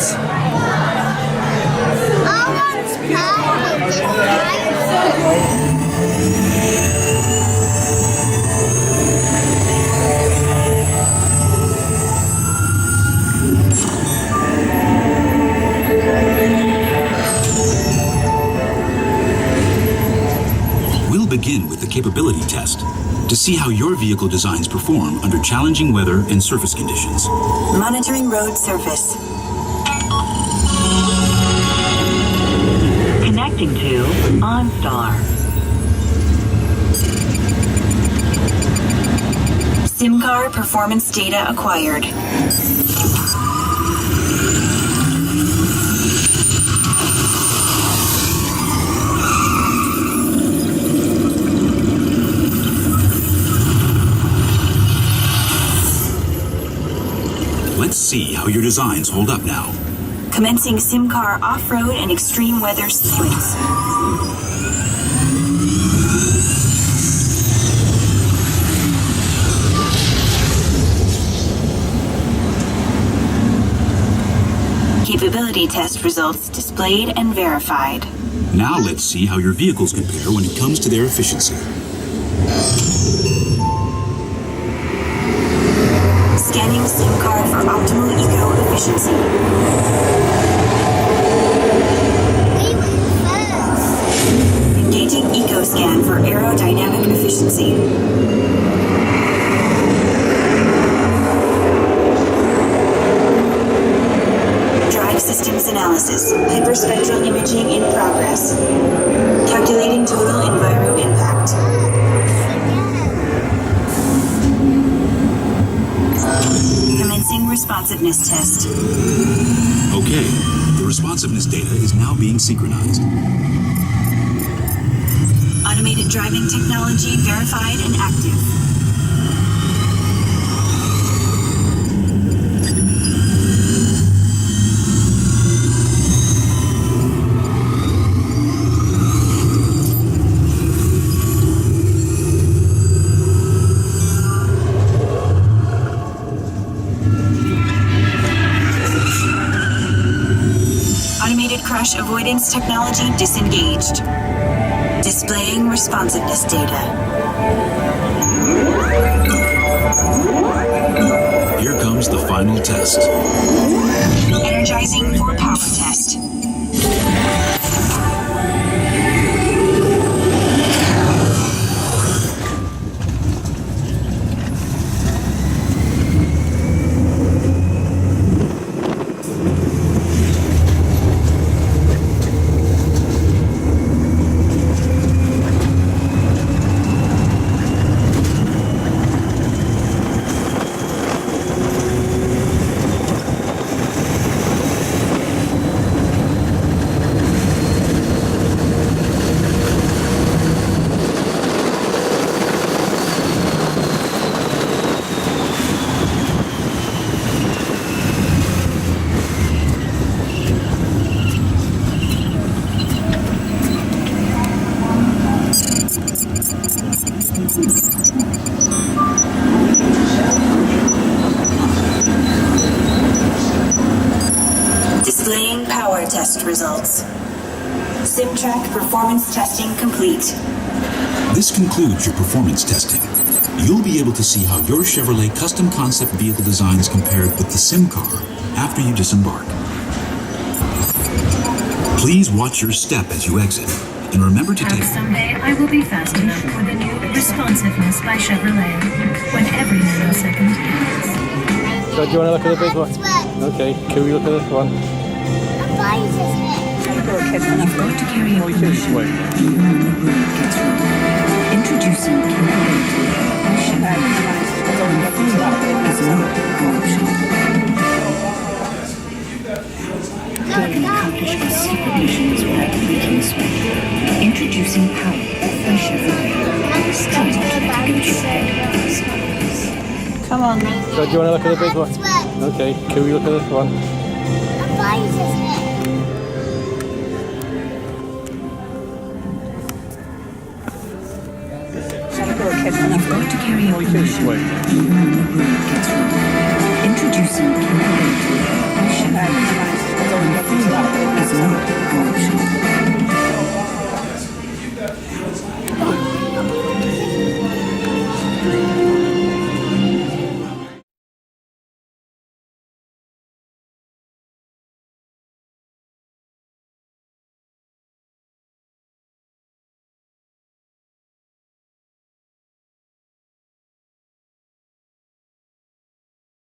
details. We'll begin with the capability test to see how your vehicle designs perform under challenging weather and surface conditions. Monitoring road surface. Connecting to OnStar. SIMCAR performance data acquired. Let's see how your designs hold up now. Commencing SIMCAR off-road and extreme weather sequence. Capability test results displayed and verified. Now let's see how your vehicles compare when it comes to their efficiency. Scanning SIMCAR for optimal eco-efficiency. Engaging EcoScan for aerodynamic efficiency. Drive systems analysis. Hyperspectral imaging in progress. Calculating total enviro impact. Commencing responsiveness test. Okay, the responsiveness data is now being synchronized. Automated driving technology verified and active. Crash avoidance technology disengaged. Displaying responsiveness data. Here comes the final test. Energizing for power test. Displaying power test results. SimTrack performance testing complete. This concludes your performance testing. You'll be able to see how your Chevrolet custom concept vehicle designs compared with the SimCar after you disembark. Please watch your step as you exit, and remember to take... Someday I will be fast enough for the new responsiveness by Chevrolet when every nanosecond counts. So do you want to look at the big one? Okay, can we look at this one? You've got to carry a permission when the road gets rough. Introducing capability by Chevrolet. Is not an option. Daily accomplish our secret missions rapidly to space. Introducing power by Chevrolet. Come on. So do you want to look at the big one? Okay, can we look at this one? You've got to carry a permission when the road gets rough. Introducing